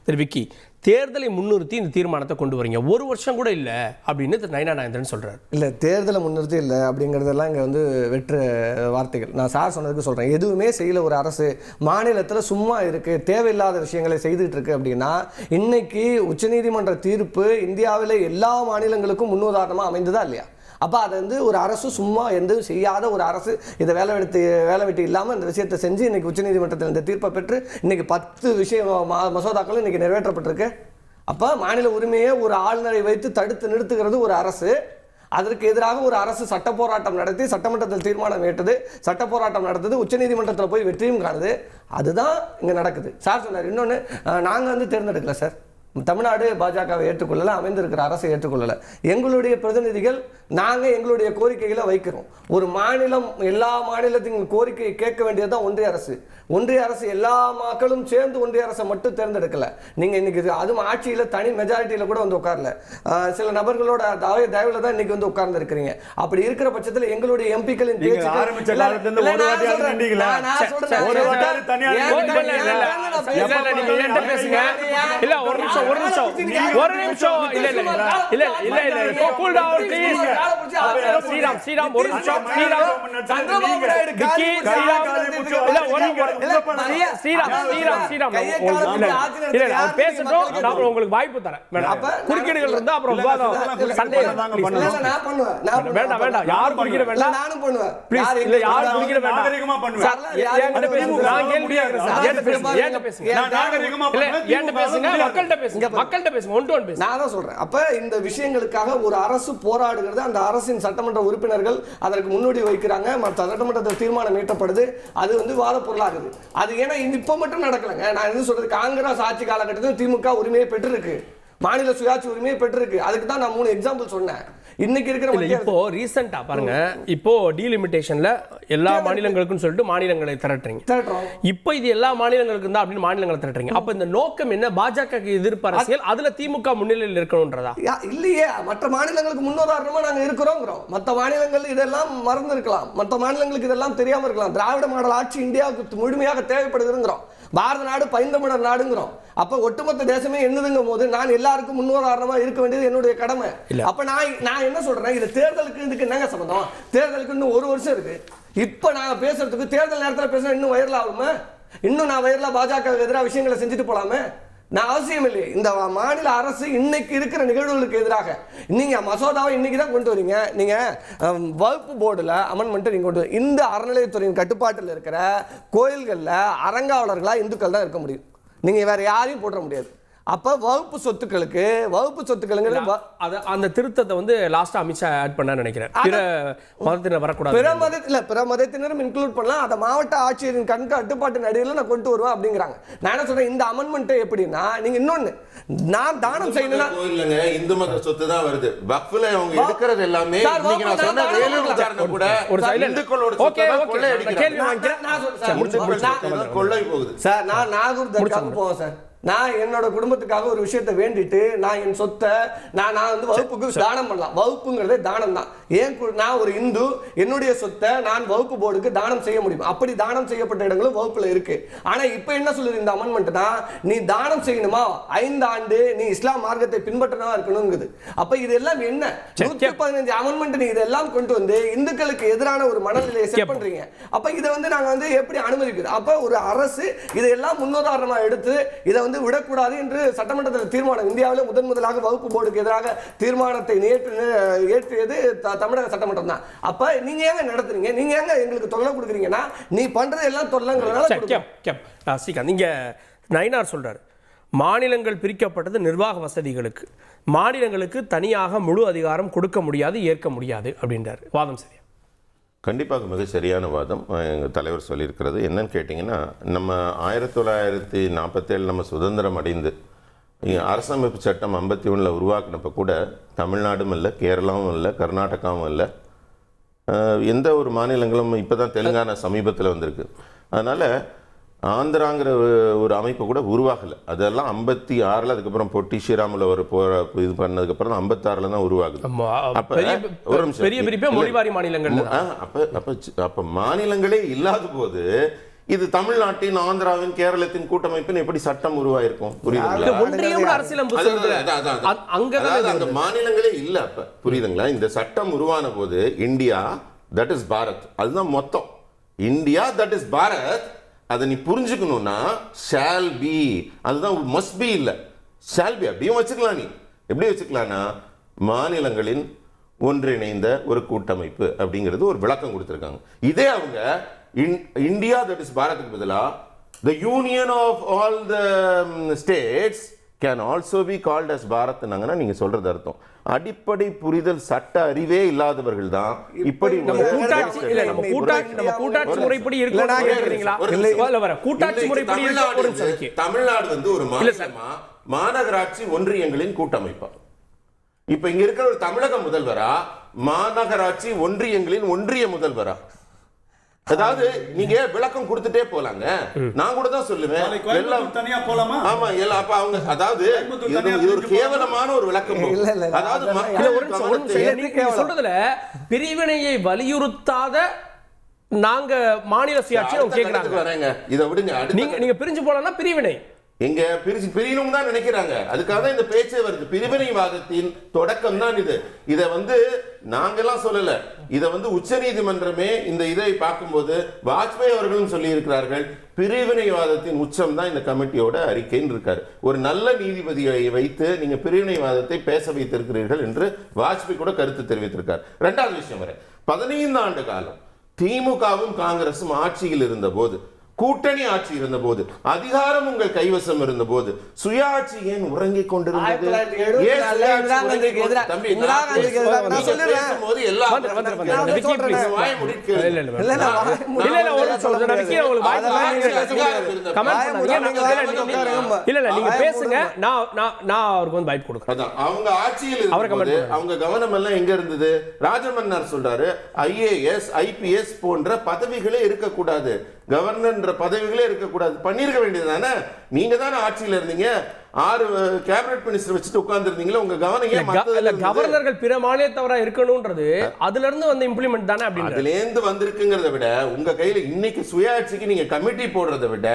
திரு விக்கி, தேர்தலை முன்னிறுத்தி இந்த தீர்மானத்தை கொண்டு வரீங்க, ஒரு வருஷம் கூட இல்லை அப்படின்னு திரு நயினா நாகேந்திரன் சொல்கிறார். இல்லை, தேர்தலை முன்னிறுத்தி இல்லை அப்படிங்கிறதெல்லாம் இங்கே வந்து வெற்று வார்த்தைகள். நான் சார் சொன்னதுக்கு சொல்கிறேன், எதுவுமே செய்யல ஒரு அரசு, மாநிலத்தில் சும்மா இருக்குது, தேவையில்லாத விஷயங்களை செய்துட்டு இருக்கு அப்படின்னா, இன்னைக்கு உச்சநீதிமன்ற தீர்ப்பு இந்தியாவில் எல்லா மாநிலங்களுக்கும் முன்னுதாரணமாக அமைந்ததா இல்லையா? அப்போ அதை வந்து ஒரு அரசு சும்மா எதுவும் செய்யாத ஒரு அரசு இதை வேலை வெட்டி இல்லாமல் இந்த விஷயத்தை செஞ்சு இன்னைக்கு உச்சநீதிமன்றத்தில் இந்த தீர்ப்பை பெற்று இன்னைக்கு 10 மசோதாக்களும் இன்னைக்கு நிறைவேற்றப்பட்டிருக்கு. அப்போ மாநில உரிமையை ஒரு ஆளுநரை வைத்து தடுத்து நிறுத்துகிறது ஒரு அரசு. அதற்கு எதிராக ஒரு அரசு சட்ட போராட்டம் நடத்தி சட்டமன்றத்தில் தீர்மானம் ஏற்றது, சட்ட போராட்டம் நடத்துது, உச்சநீதிமன்றத்தில் போய் வெற்றியும் காணுது. அதுதான் இங்கே நடக்குது. சார் சொன்னார் இன்னொன்று, நாங்கள் வந்து தேர்ந்தெடுக்கல சார், தமிழ்நாடு பாஜகவை ஏற்றுக்கொள்ளலை, அமைந்திருக்கிற அரசை ஏற்றுக்கொள்ளலை. எங்களுடைய பிரதிநிதிகள் நாங்கள் எங்களுடைய கோரிக்கைகளை வைக்கிறோம். ஒரு மாநிலம் எல்லா மாநிலத்தின் கோரிக்கையை கேட்க வேண்டியதுதான் ஒன்றிய அரசு. ஒன்றிய அரசு எல்லா மக்களும் சேர்ந்து ஒன்றிய அரசை மட்டும் தேர்ந்தெடுக்கல. நீங்கள் இன்னைக்கு அதுவும் ஆட்சியில் தனி மெஜாரிட்டியில் கூட வந்து உட்காரல, சில நபர்களோட தயவுல தான் இன்னைக்கு வந்து உட்கார்ந்து இருக்கிறீங்க. அப்படி இருக்கிற பட்சத்தில் எங்களுடைய எம்பிக்களின் உங்களுக்கு வாய்ப்பு தரேன், குறுக்கீடுகள் இருந்தா அப்புறம் வேண்டாம், யாரும் குறுக்கிட வேண்டாம், நானும் பண்ணுவேன், யாரும் குறுக்கிட வேண்டாம், இந்த விஷயங்களுக்காக ஒரு அரசு போராடுகிறது. அந்த அரசின் சட்டமன்ற உறுப்பினர்கள் அதற்கு முன்னோடி வைக்கிறாங்க, சட்டமன்றத்தில் தீர்மானம் இயற்றப்படுது, அது வந்து வாத பொருளாகுது. அது ஏன்னா இப்ப மட்டும் நடக்கலங்க. நான் என்ன சொல்றது, காங்கிரஸ் ஆட்சி காலகட்டத்தில் திமுக உரிமையை பெற்றிருக்கு, மாநில சுயாட்சி உரிமையை பெற்றிருக்கு. அதுக்கு தான் நான் 3 எக்ஸாம்பிள் சொன்னேன். இன்னைக்கு இருக்கிற இப்போ ரீசெண்டா பாருங்க, இப்போ டீலிமிட்டேஷன்ல எல்லா மாநிலங்களுக்கும் சொல்லிட்டு மாநிலங்களை திரட்டுறீங்க. இப்போ இது எல்லா மாநிலங்களுக்கும் தான் அப்படின்னு மாநிலங்களை திரட்டுறீங்க. அப்ப இந்த நோக்கம் என்ன? பாஜக எதிர்ப்பு அரசியல், அதுல திமுக முன்னிலையில் இருக்கணும்ன்றதா? இல்லையே, மற்ற மாநிலங்களுக்கு முன்னுதாரணமா நாங்க இருக்கிறோங்கிறோம். மற்ற மாநிலங்கள் இதெல்லாம் மறந்து இருக்கலாம், மற்ற மாநிலங்களுக்கு இதெல்லாம் தெரியாம இருக்கலாம். திராவிட மாடல் ஆட்சி இந்தியாவுக்கு முழுமையாக தேவைப்படுகிறோம். பாரத நாடு பைந்தமிழர் நாடுங்கிறோம். அப்ப ஒட்டுமொத்த தேசமே என்னதுங்கும் போது நான் எல்லாருக்கும் முன்னுதாரணமா இருக்க வேண்டியது என்னுடைய கடமை. அப்ப நான் என்ன சொல்றேன், இது தேர்தலுக்கு இதுக்கு என்னங்க சம்பந்தம்? தேர்தலுக்கு இன்னும் 1 வருஷம் இருக்கு. இப்ப நான் பேசுறதுக்கு தேர்தல் நேரத்தில் பேசுறேன், இன்னும் வைரல் ஆகுமே, இன்னும் நான் வைரலா பாஜக எதிராக விஷயங்களை செஞ்சுட்டு போலாமே. நான் அவசியம் இல்லை. இந்த மாநில அரசு இன்னைக்கு இருக்கிற நிகழ்வுகளுக்கு எதிராக நீங்க மசோதாவை இன்னைக்கு தான் கொண்டு வரீங்க. நீங்க வகுப்பு போர்டுல அமெண்ட்மெண்ட் நீங்க கொண்டு இந்த அறநிலையத்துறையின் கட்டுப்பாட்டில் இருக்கிற கோயில்கள்ல அரங்காவலர்களா இந்துக்கள் தான் இருக்க முடியும். நீங்க வேற யாரையும் போட முடியாது. அப்ப வகுப்பு சொத்துக்களுங்கிறது அந்த திருத்தத்தை வந்து லாஸ்டா அமித்ஷா ஆட் பண்ண நினைக்கிறேன். பிற மதத்தினர் வரக்கூடாது, பிற மதத்தினரும் இன்க்ளூட் பண்ணலாம். அதை மாவட்ட ஆட்சியரின் கட்டுப்பாட்டு நடுவில் நான் கொண்டு வருவேன் அப்படிங்கிறாங்க. நான் என்ன சொல்றேன், இந்த அமெண்ட்மெண்ட் எப்படின்னா, நீங்க இன்னொன்னு நான் தானம் செய்யணும்னா இந்து மத சொத்து தான் வருது. வக்ஃப்ல அவங்க எடுக்கிறது எல்லாமே நீங்க நான் சொன்ன வேலூர் உதாரணம் கூட ஒரு இந்துக்களோட சொத்தை கொள்ளை அடிக்கிறாங்க. நான் கொள்ளை போகுது சார். நான் நாகூர் தர்காவுக்கு போவேன் சார். நான் என்னோட குடும்பத்துக்காக ஒரு விஷயத்தை வேண்டிட்டு நான் என் சொத்தை நான் வந்து வகுப்புக்கு தானம் பண்ணலாம். வகுப்புங்கிறதே தானம் தான். நான் ஒரு இந்து, என்னுடைய சொத்தை நான் வகுப்பு போர்டுக்கு தானம் செய்ய முடியும். அப்படி தானம் செய்யப்பட்ட இடங்களும் வகுப்புல இருக்கு. ஆனா இப்ப என்ன சொல்லுது இந்த அமெண்ட்மெண்ட்னா, நீ தானம் செய்யணுமா 5 ஆண்டு நீ இஸ்லாம் மார்க்கத்தை பின்பற்றனவா இருக்கணுங்குது. அப்ப இதெல்லாம் என்ன 115 அமெண்ட்மெண்ட் நீ இதெல்லாம் கொண்டு வந்து இந்துக்களுக்கு எதிரான ஒரு மனநிலையை செட் பண்றீங்க. அப்ப இதை வந்து நாங்க வந்து எப்படி அனுமதிக்குது? அப்ப ஒரு அரசு இதையெல்லாம் முன்னுதாரணமா எடுத்து இதை வந்து விடக்கூடாது என்று சட்டமன்றத்தில் தீர்மானம், இந்தியாவில் முதலாக வகுப்பு போர்டுக்கு எதிராக தீர்மானத்தை ஏற்றியது தமிழக சட்டமன்றம் தான். அப்ப நீங்க ஏங்க நடத்துறீங்க? நீங்க ஏங்க எங்களுக்கு தொல்லை கொடுக்குறீங்கன்னா, நீ பண்றது எல்லாம் தொல்லைங்கிறதுனால. நீங்க நயினார் சொல்றாரு, மாநிலங்கள் பிரிக்கப்பட்டது நிர்வாக வசதிகளுக்கு, மாநிலங்களுக்கு தனியாக முழு அதிகாரம் கொடுக்க முடியாது, ஏற்க முடியாது அப்படின்றாரு. வாதம் சரியா? கண்டிப்பாக மிக சரியான வாதம் எங்கள் தலைவர் சொல்லியிருக்கிறது. என்னன்னு கேட்டிங்கன்னா, நம்ம 1947 நம்ம சுதந்திரம் அடைந்து அரசமைப்பு சட்டம் 51 உருவாக்கினப்போ கூட தமிழ்நாடும் இல்லை, கேரளாவும் இல்லை, கர்நாடகாவும் இல்லை, எந்த ஒரு மாநிலங்களும் இப்போ தான் தெலுங்கானா சமீபத்தில் வந்திருக்கு. அதனால் ஆந்திராங்கிற ஒரு அமைப்பு கூட உருவாகலை. அதெல்லாம் 56 அதுக்கப்புறம் பொட்டி ஸ்ரீராமில் ஒரு இது பண்ணதுக்கப்புறம் 56 தான் உருவாகுது. அப்போ ஒரு நிமிஷம், அப்போ மாநிலங்களே இல்லாத போது இது தமிழ்நாட்டின், ஆந்திராவின், கேரளத்தின் கூட்டமைப்பின் எப்படி சட்டம் உருவாயிருக்கும்? புரியுதுங்களா? ஒன்றியம் அரசியலமைப்பு சொல்லுது. அதாவது அந்த மாநிலங்களே இல்ல அப்ப. புரியுதுங்களா? இந்த சட்டம் உருவான போது இந்தியா தட் இஸ் பாரத், அதுதான் மொத்தம். இந்தியா தட் இஸ் பாரத், அதை நீ புரிஞ்சுக்கணும்னா ஷால் பி, அதுதான் மஸ்ட் பி இல்ல, ஷால் பி. அப்படியும் வச்சுக்கலாம். நீ எப்படி வச்சுக்கலாம்னா மாநிலங்களின் ஒன்றிணைந்த ஒரு கூட்டமைப்பு அப்படிங்கிறது ஒரு விளக்கம் கொடுத்திருக்காங்க. இதே அவங்க இந்தியா தட் இஸ் பாரத்துக்கு பதிலா the union of all the states can also be called as Bharat நாங்கன்னா நீங்க சொல்றது அர்த்தம் அடிப்படை புரிதல் சட்ட அறிவே இல்லாதவர்கள் தான் இப்படி தமிழ்நாடு வந்து ஒரு மாநிலமா மாநகராட்சி ஒன்றியங்களின் கூட்டமைப்பா. இப்ப இங்க இருக்கிற ஒரு தமிழக முதல்வரா மாநகராட்சி ஒன்றியங்களின் ஒன்றிய முதல்வரா? அதாவது நீங்க விளக்கம் கொடுத்துட்டே போலாங்க. நான் கூட தான் சொல்லுவேன் தனியா போலாமா? ஆமா எல்லாம் அப்ப அவங்க அதாவது இது ஒரு கேவலமான ஒரு விளக்கம். அதாவது சொல்றதுல பிரிவினையை வலியுறுத்தாத நாங்க மாநில சுயாட்சி கேக்குறாங்க. இதை விடுங்க. நீங்க பிரிஞ்சு போலன்னா பிரிவினை எங்க பிரியணும் தான் நினைக்கிறாங்க. அதுக்காக தான் இந்த பேச்சே வருது. பிரிவினைவாதத்தின் தொடக்கம் தான் இது. இதை வந்து நாங்கெல்லாம் சொல்லல. இதை வந்து உச்சநீதிமன்றமே இந்த இதை பார்க்கும்போது வாஜ்பாய் அவர்களும் சொல்லி இருக்கிறார்கள். பிரிவினைவாதத்தின் உச்சம் தான் இந்த கமிட்டியோட அறிக்கைன்னு இருக்காரு. ஒரு நல்ல நீதிபதியை வைத்து நீங்க பிரிவினைவாதத்தை பேச வைத்திருக்கிறீர்கள் என்று வாஜ்பாய் கூட கருத்து தெரிவித்திருக்கார். இரண்டாவது விஷயம் வரை 15 ஆண்டு காலம் திமுகவும் காங்கிரசும் ஆட்சியில் இருந்த போது, கூட்டணி ஆட்சி இருந்த போது, அதிகாரம் உங்கள் கைவசம் இருந்த போது சுயாட்சி ஏன் உறங்கிக் கொண்டிருந்தது? அவங்க ஆட்சியில் அவங்க கவனம் எல்லாம் எங்க இருந்தது? ராஜமன்னார் சொல்றாரு IAS IPS போன்ற பதவிகளே இருக்கக்கூடாது, கவர்னர் பதவிகளே இருக்கக்கூடாது. பண்ணிருக்க வேண்டியதுதானே? நீங்க தானே ஆட்சியில் இருந்தீங்க. 6 கேபினட் மினிஸ்டர் வச்சுட்டு உட்கார்ந்து இருந்தீங்களா? உங்க கவனம் கவர்னர்கள் பிற மாநிலத்தவரா இருக்கணும்ன்றது அதுல இருந்து வந்து இம்ப்ளிமெண்ட் தானே. அதுல இருந்து வந்திருக்குங்கிறத விட உங்க கையில இன்னைக்கு சுயாட்சிக்கு நீங்க கமிட்டி போடுறதை விட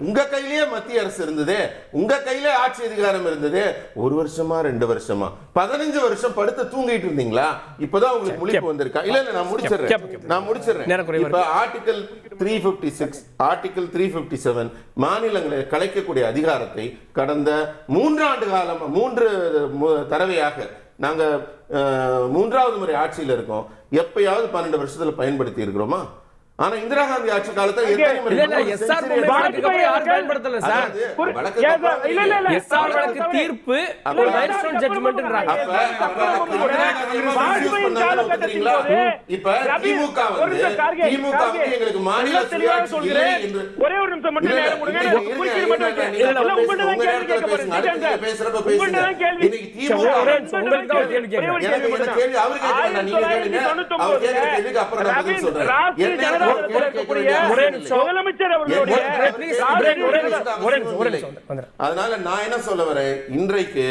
உங்க கையிலேயே மத்திய அரசு இருந்தது, உங்க கையிலே ஆட்சி அதிகாரம் இருந்தது. 1 வருஷமா 2 வருஷமா 15 வருஷம் படுத்து தூங்கிட்டு இருந்தீங்களா? இப்பதான் உங்களுக்கு முழிப்பு வந்திருக்கா? இல்ல நான் முடிச்சிடுறேன். இப்ப ஆர்டிகல் 356 ஆர்டிகல் 357 மாநிலங்களை கலைக்கக்கூடிய அதிகாரத்தை கடந்த 3 ஆண்டு காலம் 3 தடவையாக நாங்க 3வது முறை ஆட்சியில் இருக்கோம். எப்பயாவது 12 வருஷத்துல பயன்படுத்தி இருக்கிறோமா? ஆனா இந்திரா காந்தி ஆட்சி காலத்துல தீர்ப்பு இப்ப திமுக எங்களுக்கு மாநில சுயாட்சி இல்லை என்று ஒரே ஒரு நிமிஷம் மட்டும் பேசுறப்ப பேசுங்க. இன்னைக்கு திமுக அதனால நான் என்ன சொல்ல வரேன், இன்றைக்கு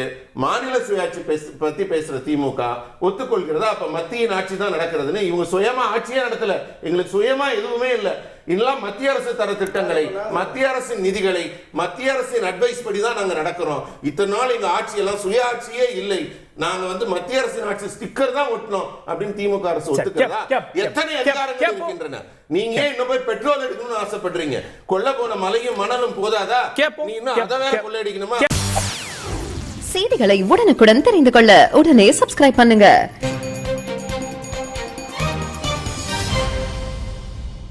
மாநில சுயாட்சி பத்தி பேசுற திமுக ஒத்துக்கொள்கிறதா? அப்ப மத்திய ஆட்சி தான் நடக்கிறதுன்னு. இவங்க சுயமா ஆட்சியே நடத்தல, எங்களுக்கு சுயமா எதுவுமே இல்ல. இதெல்லாம் மத்திய அரசு தர திட்டங்களை, மத்திய அரசின் நிதிகளை, மத்திய அரசின் அட்வைஸ் படி தான் நாங்க நடக்கிறோம். இத்தனை நாள் எங்க ஆட்சி எல்லாம் சுயாட்சியே இல்லை, நாங்க வந்து மத்திய அரசின் ஆட்சி ஸ்டிக்கர் தான் ஒட்டணும் அப்படின்னு திமுக அரசு ஒத்துக்கிறதா? எத்தனை அதிகாரங்கள் இருக்கின்றன? நீங்க இன்னும் போய் பெட்ரோல் எடுக்கணும்னு ஆசைப்படுறீங்க. கொல்ல போன மலையும் மணலும் போதாதா? நீ இன்னும் அதை வேற கொள்ளையடிக்கணுமா? செய்திகளை உடனுக்குடன் தெரிந்து கொள்ள உடனே சப்ஸ்கிரைப் பண்ணுங்க.